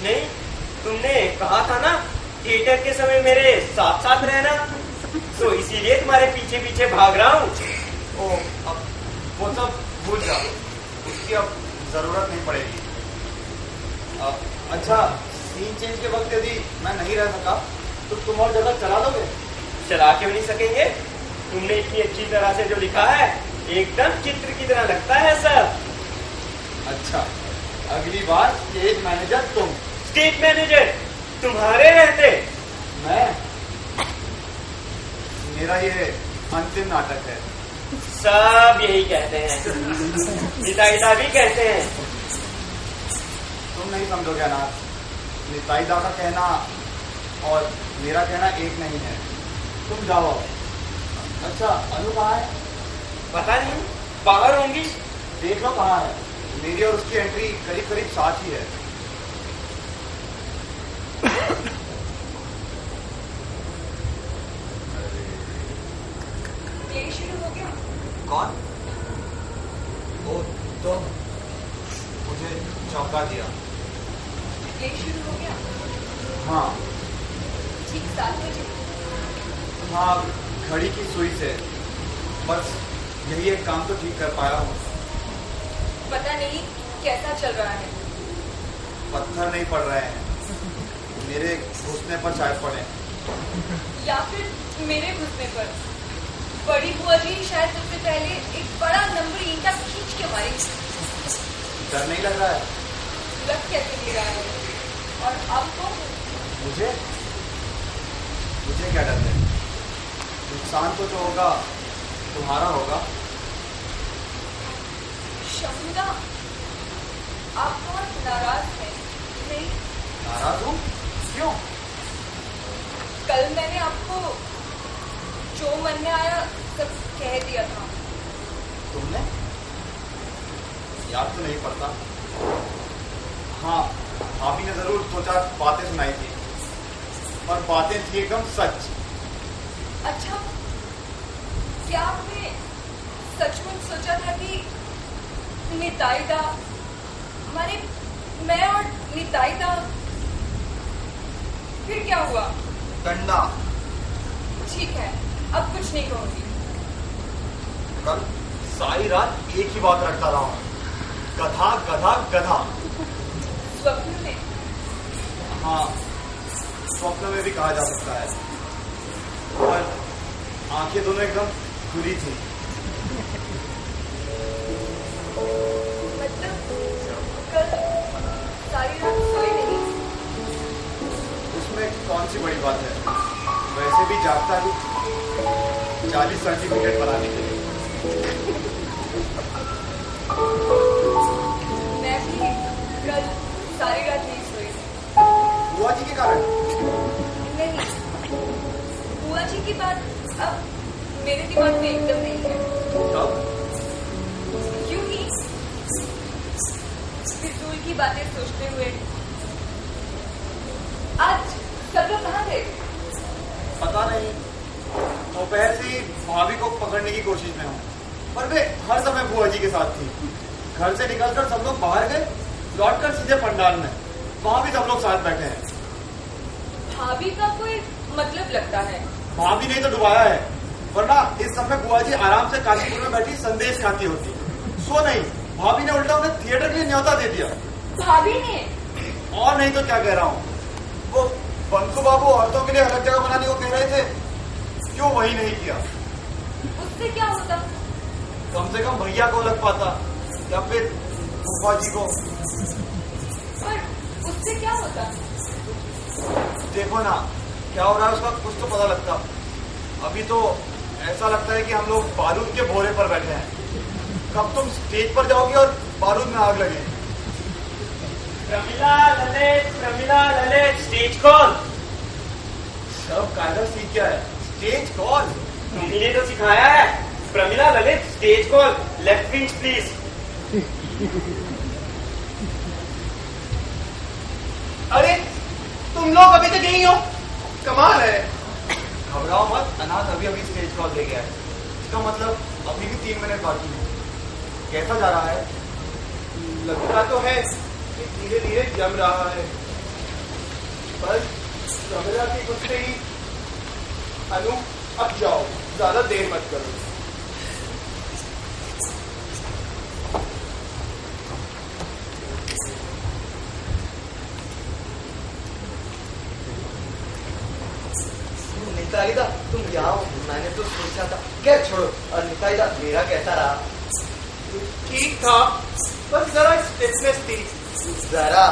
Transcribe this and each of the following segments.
नहीं, तुमने कहा था ना थिएटर के समय मेरे साथ साथ रहना, तो इसीलिए तुम्हारे पीछे पीछे भाग रहा हूँ। ओ, अब वो सब भूल जाओ, उसकी अब जरूरत नहीं पड़ेगी। अच्छा, सीन चेंज के वक्त यदि मैं नहीं रह सका तो तुम और जगह चला दोगे? चला क्यों नहीं सकेंगे? तुमने इतनी अच्छी तरह से जो लिखा है एकदम चित्र की तरह लगता है सब। अच्छा, अगली बार स्टेज मैनेजर तुम। स्टेज मैनेजर तुम्हारे रहते? मैं? मेरा ये अंतिम नाटक है। सब यही कहते हैं, निताईदा भी कहते हैं। तुम नहीं समझोगे अनाथ, निताईदा का कहना और मेरा कहना एक नहीं है। तुम जाओ। अच्छा, अनु कहाँ है? पता नहीं, बाहर होंगी। देख लो कहाँ है। मेरी और उसकी एंट्री करीब करीब साथ ही है। प्ले शुरू हो गया? कौन? ओ, तो मुझे चौंका दिया। प्ले शुरू हो गया? हाँ ठीक 7 बजे? हाँ, घड़ी की सुई से। बस यही एक काम तो ठीक कर पाया हूँ। पता नहीं कैसा चल रहा है। पत्थर नहीं पड़ रहे हैं, मेरे घुसने पर शायद पड़े, या फिर मेरे घुसने पर। बड़ी बुआ जी शायद सबसे पहले एक बड़ा नंबर ईंटा खींच के मारी। डर नहीं लग रहा है? लग कैसे नहीं रहा है? और आपको? मुझे क्या डर है? नुकसान तो जो होगा तुम्हारा होगा। शमुना, आप बहुत नाराज हैं, नहीं? नाराज हूँ? क्यों? कल मैंने आपको जो मन में आया सब कह दिया था। तुमने? याद तो नहीं पड़ता। हाँ, भाभी ने जरूर 2-4 बातें सुनाई थी, और बातें थी एकदम सच। अच्छा, क्या आपने सचमुच सोचा था कि निताईदा, माने मैं और निताईदा? फिर क्या हुआ? डंडा। ठीक है, अब कुछ नहीं कहूंगी। कल सारी रात एक ही बात रटता रहा हूँ, गधा गधा गधा। स्वप्न में? हाँ, स्वप्न में भी कहा जा सकता है। और आंखें दोनों एकदम खुली थी। मतलब कल सारी रात सोए नहीं? उसमें कौन सी बड़ी बात है, वैसे भी जागता ही 40 सर्टिफिकेट बनाने के लिए। मैं भी कल सारी रात नहीं सोई। बुआ जी के कारण? नहीं, बुआ जी की बात अब मेरे दिमाग में एकदम नहीं है। तब? क्यों ही फिजूल की बातें सोचते हुए। आज सब लोग कहाँ थे? पता नहीं, दोपहर से ही भाभी को पकड़ने की कोशिश में हूँ, पर वे हर समय बुआ जी के साथ थी। घर से निकलकर सब लोग बाहर गए, लौटकर सीधे पंडाल में, वहाँ भी सब लोग साथ बैठे हैं। भाभी का कोई मतलब लगता है। भाभी ने तो डुबाया है, वरना इस समय बुआ जी आराम से काशीपुर में बैठी संदेश खाती होती। सो नहीं, भाभी ने उल्टा उन्हें थिएटर के लिए न्योता दे दिया। भाभी ने? और नहीं तो क्या कह रहा हूँ, वो बंसू बाबू औरतों के लिए अलग जगह बनाने को कह रहे थे, क्यों वही नहीं किया? उससे क्या होता? कम से कम भैया को लग पाता, या फिर फूफा जी को। पर उससे क्या होता? देखो ना, क्या हो रहा है उसका कुछ तो पता लगता। अभी तो ऐसा लगता है कि हम लोग बारूद के बोरे पर बैठे हैं। कब तुम स्टेज पर जाओगे और बारूद में आग लगे। Pramila Lalit, stage call. सब कायदा सीख गया है। स्टेज कॉल तुम्ही ने तो सिखाया है। Pramila Lalit, stage call, left wing please. अरे तुम लोग अभी तक यही हो, कमाल है। घबराओ मत, अनाथ अभी अभी स्टेज कॉल दे गया है। इसका मतलब अभी भी 3 मिनट बाकी है। कैसा जा रहा है? लगता तो है कि धीरे धीरे जम रहा है। बस प्रमिला के गुस्से ही। अनु अब जाओ, ज्यादा देर मत करो। निताईदा तुम यहाँ हो, मैंने तो सोचा था। क्या छोड़ो। और निताईदा मेरा कैसा रहा? ठीक था, बस जरा स्टिफनेस थी। जरा?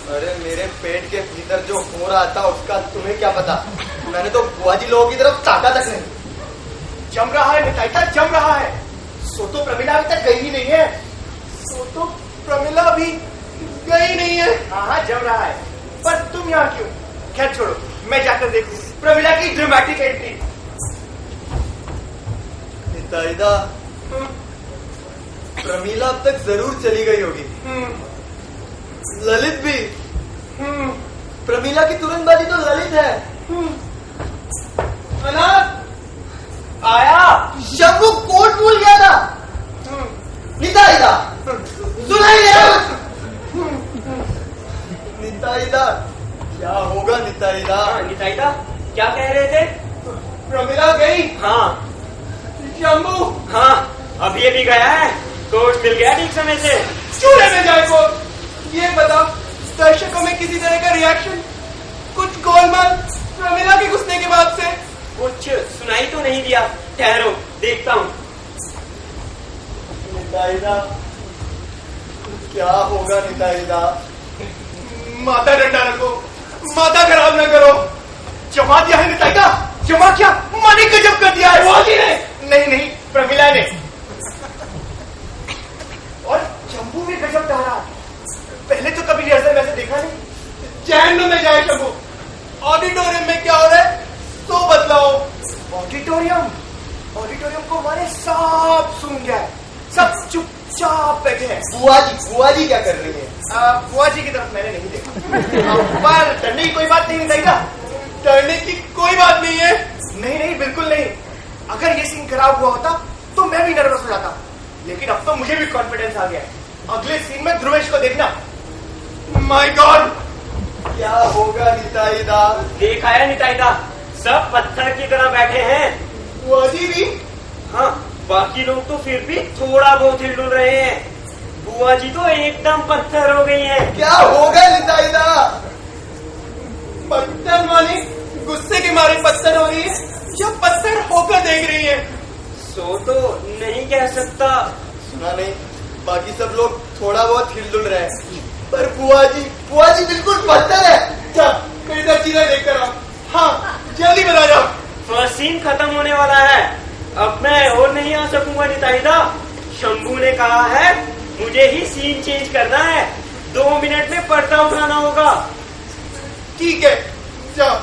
अरे मेरे पेट के भीतर जो हो रहा था उसका तुम्हें क्या पता। मैंने तो बुआजी लोगों की तरफ ताका तक नहीं। जम रहा है निताईदा, जम रहा है। सो तो प्रमिला अभी तक गई ही नहीं है। सो तो प्रमिला भी गई नहीं है। हाँ जम रहा है, पर तुम यहाँ क्यों? खैर छोड़ो, मैं जाकर देखूं प्रमिला की ड्रामेटिक एंट्री। निताईदा प्रमिला अब तक जरूर चली गई होगी। ललित भी। प्रमिला की तुरंतबाजी तो ललित है। अनाथ आया। शंभू कोट भूल गया था। निताईदा सुनाई दे रहा है? निताईदा क्या होगा? निताईदा निताईदा क्या कह रहे थे? प्रमिला गई। हाँ शंभू हाँ, अभी अभी गया है। कोच मिल गया ठीक समय से। चूल्हे में जाए को। ये बता, दर्शकों में किसी तरह का रिएक्शन? कुछ गोलमाल प्रमिला के घुसने के बाद से? कुछ सुनाई तो नहीं दिया। ठहरो देखता हूँ। निताईदा क्या होगा? निताईदा माता डंडा रखो, माता खराब न करो। जमा दिया है निताईदा। जमा क्या? माने गजब कर दिया है बुआजी ने। नहीं प्रमिला ने। और शंभू भी गजब डाला। पहले तो कभी रिहर्सल में ऐसे देखा नहीं। जहन्नुम में जाए शंभू। ऑडिटोरियम में क्या हो रहा है तो बतलाओ। ऑडिटोरियम को मारे सब सुन गया है। सब चुपचाप बैठे हैं। बुआजी क्या कर रही है? बुआजी की तरफ मैंने नहीं देखा। पर डरने की कोई बात नहीं निताईदा। डरने की कोई बात नहीं है। नहीं बिल्कुल नहीं। अगर ये सीन खराब हुआ होता तो मैं भी नर्वस हो जाता, लेकिन अब तो मुझे भी कॉन्फिडेंस आ गया है। अगले सीन में ध्रुवेश को देखना। माय गॉड क्या होगा? निताईदा देखा है निताईदा, सब पत्थर की तरह बैठे हैं। बुआजी भी। हाँ, बाकी लोग तो फिर भी थोड़ा बहुत हिल रहे हैं। बुआ जी तो एकदम पत्थर हो गई हैं। क्या होगा? निताईदा पत्थर माने गुस्से के मारे पत्थर हो रही है या पत्थर होकर देख रही है? सो तो नहीं कह सकता। सुना नहीं, बाकी सब लोग थोड़ा बहुत हिलडुल रहे हैं, पर बुआजी बिल्कुल पत्थर है। क्या मेरी तरफ सीधा देखकर आओ। हाँ जल्दी बता जाओ। फर्स्ट सीन खत्म होने वाला है। अब मैं और नहीं आ सकूंगा निताईदा। शंभू ने कहा है मुझे ही सीन चेंज करना है। 2 मिनट में पर्दा उठाना होगा। ठीक है जाओ।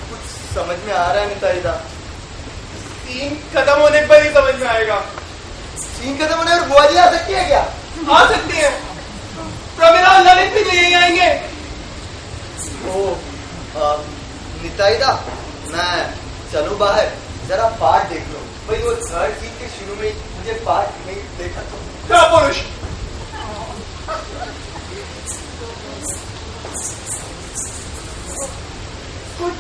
कुछ समझ में आ रहा है निताईदा? सीन खत्म होने पर ही समझ में आएगा। सीन खत्म होने और बुआजी आ सकती है क्या? आ सकती है। प्रमिला और ललित भी तो यही आएंगे। निताईदा मैं चलूं बाहर, जरा पाठ देख लो। भाई वो थर्ड सीन के शुरू में मुझे पाठ नहीं देखा तो। क्या पुरुष? कुछ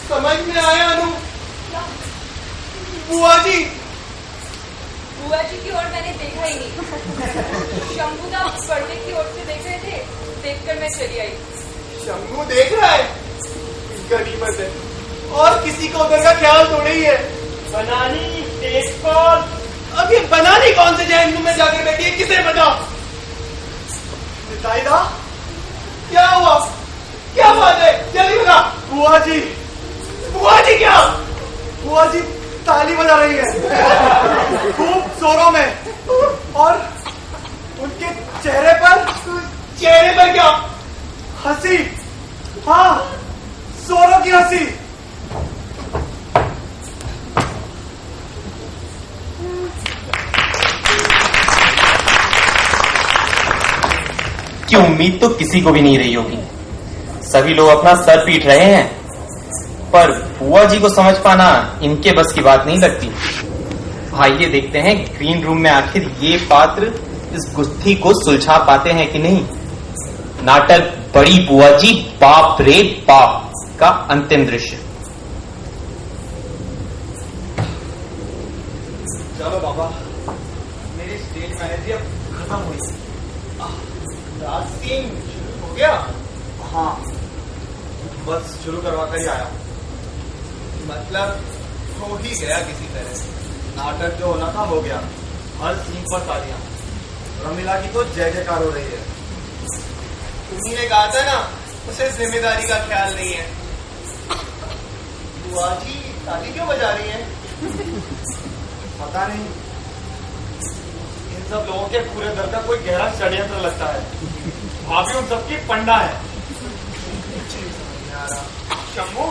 समझ में आया अनु? बुआजी की ओर मैंने देखा ही नहीं। शंभूदा पर्दे की ओर से देख रहे थे, देखकर मैं चली आई। शंभू देख रहा है? गनीमत है। और किसी को उधर का ख्याल थोड़ा ही है। बनानी टेस्ट कॉल। अब ये बनानी कौन से जहन्नुम में जाकर बैठी है, किसे पता? निताईदा क्या हुआ? क्या बात है? जल्दी बता। बुआजी क्या? बुआजी ताली बजा रही है खूब जोरों में, और उनके चेहरे पर क्या? हंसी। हाँ, जोरों की हंसी। की उम्मीद तो किसी को भी नहीं रही होगी। सभी लोग अपना सर पीट रहे हैं, पर बुआ जी को समझ पाना इनके बस की बात नहीं लगती। आइए देखते हैं ग्रीन रूम में आखिर ये पात्र इस गुत्थी को सुलझा पाते हैं कि नहीं। नाटक बड़ी बुआ जी बाप रे बाप का अंतिम दृश्य। चलो बाबा, मेरी स्टेज मैनेजरी अब खत्म हुई। रात सीन शुरू हो गया। हाँ, बस शुरू करवा कर ही आया। मतलब हो ही गया किसी तरह। नाटक जो होना था हो गया। हर सीन पर तालियां। रमीला की तो जय जयकार हो रही है। उन्हीं ने कहा था ना, उसे जिम्मेदारी का ख्याल नहीं है। बुआ जी ताली क्यों बजा रही है? पता नहीं, इन सब लोगों के पूरे दर का कोई गहरा षड्यंत्र लगता है। भाभी उन सबकी पंडा है। शंभू,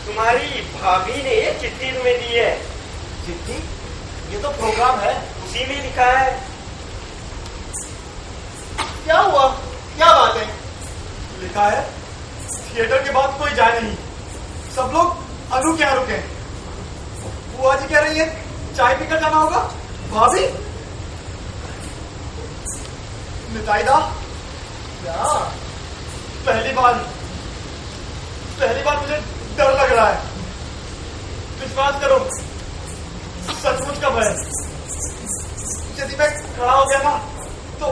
तुम्हारी भाभी ने ये चिट्ठी तुम्हें दी है। चिट्ठी? ये तो प्रोग्राम है। उसी में लिखा है। क्या हुआ? क्या बात है? लिखा है थिएटर के बाद कोई जाए नहीं, सब लोग अनु के यहाँ रुके। बुआ जी कह रही है चाय पीकर जाना होगा। भाभी, निताईदा, क्या? पहली बार मुझे डर लग रहा है। विश्वास करो, सचमुच का भय। यदि मैं खड़ा हो गया ना तो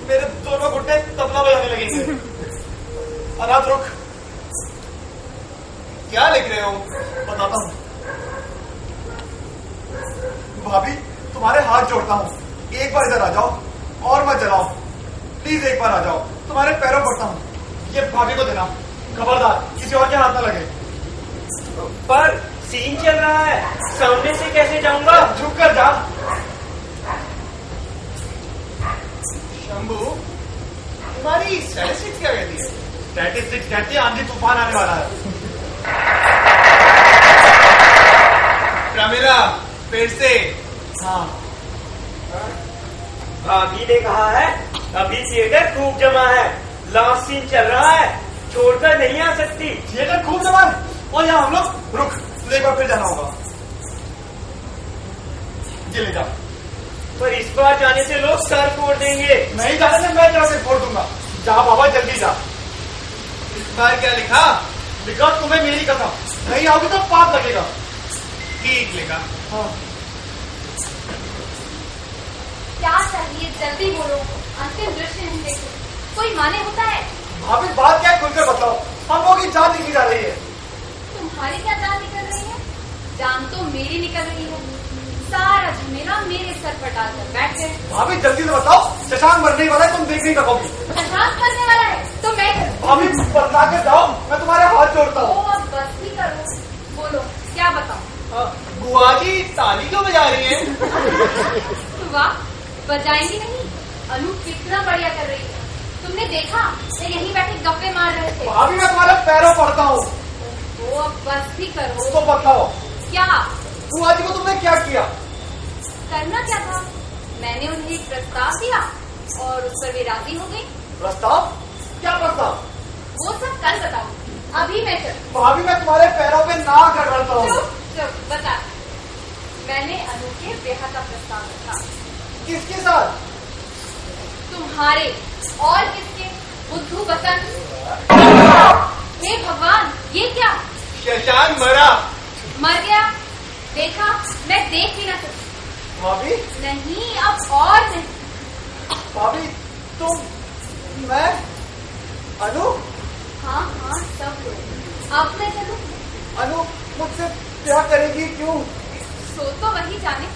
मेरे दोनों घुटने तबला बजाने लगेंगे। अनाथ रुक, क्या लिख रहे हो? बताता हूँ। भाभी, तुम्हारे हाथ जोड़ता हूँ, एक बार इधर आ जाओ और मत जलाओ। प्लीज एक बार आ जाओ, तुम्हारे पैरों पड़ता हूँ। ये भाभी को देना, खबरदार किसी और के हाथ न लगे। पर सीन चल रहा है, सामने से कैसे जाऊंगा? झुक कर जा। शंभू, तुम्हारी स्टैटिस्टिक्स क्या कहती है? स्टैटिस्टिक्स कहती है आंधी तूफान आने वाला है। प्रमिला, फिर से। हाँ, भाभी ने कहा है अभी थिएटर खूब जमा है, लास्ट सीन चल रहा है, छोड़कर नहीं आ सकती। थिएटर खूब जमा है और यहाँ हम लोग रुक, तुझे एक बार फिर जाना होगा। ये ले जा। पर इस बार जाने से लोग सर फोड़ देंगे। नहीं जाने से मैं जैसे फोड़ दूंगा। जा बाबा, जल्दी जा। इस बार क्या लिखा? लिखा तुम्हें मेरी कसम, नहीं आओगी तो पाप लगेगा। ठीक लिखा। हाँ। क्या चाहिए? जल्दी बोलो, अंतिम दृश्य हम देखें। कोई माने होता है? भाभी, बात क्या है खुलकर बताओ। हम लोगों की जान निकली जा रही है। तुम्हारी क्या जान निकल रही है? जान तो मेरी निकल रही है। सारा झमेला मेरे सर पर डालकर बैठ गए। भाभी जल्दी से बताओ, शशांक मरने वाला है, तुम देख नहीं सकोगी। शशांक मरने वाला है तो मैं करूं? भाभी बता के जाओ, मैं तुम्हारे हाथ जोड़ता हूँ। अब बस भी करो, बोलो क्या बताऊं? बुआ जी ताली क्यों बजा रही है? वाह, बजाएंगी नहीं? अनु कितना बढ़िया कर रही है। तुमने देखा, ये यहीं बैठे गप्पे मार रहे थे। भाभी मैं तुम्हारे पैरों पड़ता हूँ। तो अब बस भी करो। तो बताओ, क्या बुआ जी को तुमने क्या किया? करना क्या था? मैंने उन्हें एक प्रस्ताव दिया और उस पर वे राजी हो गई। प्रस्ताव? क्या प्रस्ताव? वो सब कल बताऊं, अभी मैं चलूं। भाभी मैं तुम्हारे पैरों पे नाक रगड़ता हूँ। चुप चुप, बता। मैंने अनु के ब्याह का प्रस्ताव रखा। किसके साथ? तुम्हारे और किसके? बुद्धू बतन। हे भगवान, ये क्या? शशांक मरा। मर गया? देखा, मैं देख भी ना सकती। भाभी, नहीं, अब और नहीं। भाभी तुम, मैं, अनु? हाँ हाँ, सब लोग। अब मैं चलूं? अनु मुझसे क्या करेगी? क्यों? सो तो वही जाने।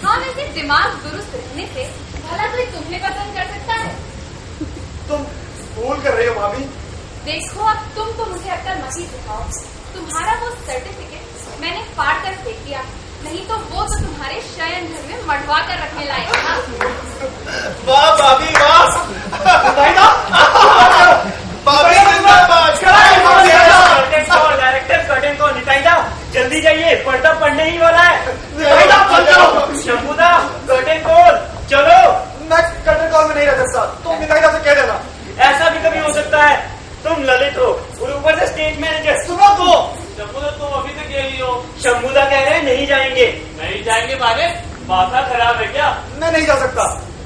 हाँ, वैसे दिमाग दुरुस्त रहने से भला कोई तुम्हें पसंद कर सकता है? तुम भूल कर रही हो भाभी। देखो, अब तुम तो मुझे अक्ल मत ही सिखाओ। तुम्हारा वो सर्टिफिकेट मैंने फाड़ कर फेंक दिया, नहीं तो वो तो तुम्हारे शयन घर में मढ़वा कर रखने लायक था। वाह भाभी वाह। भाभी जिंदाबाद। डायरेक्टर कर्टन को निताईदा, जल्दी जाइए, पर्दा पड़ने ही वाला है। शंभूदा, कर्टन खोल, चलो। मैं कर्टन कॉल में नहीं रह सकता, तुम निताईदा से कह देना। ऐसा भी कभी हो सकता है, तुम ललित हो और ऊपर से स्टेज मैनेजर। सुनो तो, शंभूदा तुम अभी तक यही हो। शंभूदा कह रहे हैं नहीं जाएंगे। नहीं जाएंगे माने? माथा खराब है क्या? मैं नहीं जा सकता।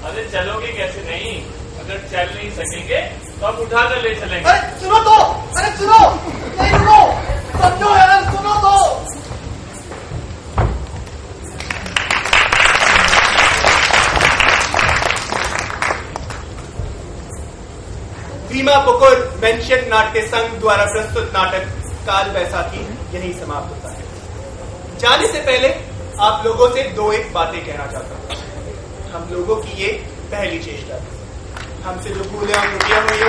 अरे चलोगे कैसे नहीं? अगर चल नहीं सकेंगे तो अब उठा कर ले चलेंगे। अरे सुनो तो, अरे सुनो, नहीं सुनो, समझो यार, सुनो तो। भीमा पुकुर मेंशन नाट्य संघ द्वारा प्रस्तुत नाटक काल बैसाखी यही समाप्त होता है। जाने से पहले आप लोगों से दो एक बातें कहना चाहता हूं। हम लोगों की ये पहली चेष्टा है। हमसे जो भूलें और त्रुटियां हुई हो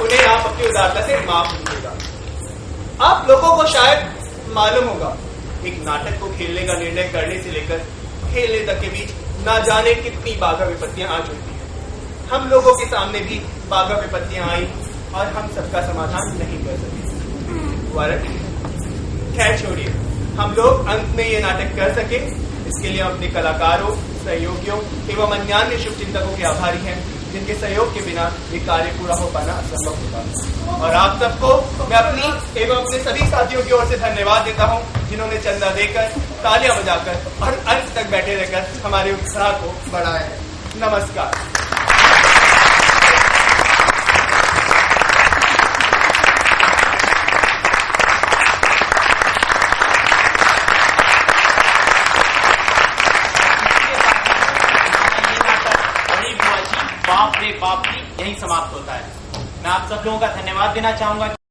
उन्हें आप अपनी उदारता से माफ कीजिएगा। आप लोगों को शायद मालूम होगा, एक नाटक को खेलने का निर्णय करने से लेकर खेलने तक के बीच ना जाने कितनी बाधा विपत्तियां आ चुकी हैं। हम लोगों के सामने भी बाधा विपत्तियां आई और हम सबका समाधान नहीं कर सके। खैर छोड़िए, हम लोग अंत में ये नाटक कर सके इसके लिए हम अपने कलाकारों, सहयोगियों एवं अन्य शुभचिंतकों के आभारी हैं, जिनके सहयोग के बिना ये कार्य पूरा हो पाना असंभव होता। और आप सबको मैं अपनी एवं अपने सभी साथियों की ओर से धन्यवाद देता हूँ, जिन्होंने चंदा देकर, तालियां बजाकर और अंत तक बैठे रहकर हमारे उत्साह को बढ़ाया है। नमस्कार। बाप रे बाप की यही समाप्त होता है। मैं आप सब लोगों का धन्यवाद देना चाहूंगा।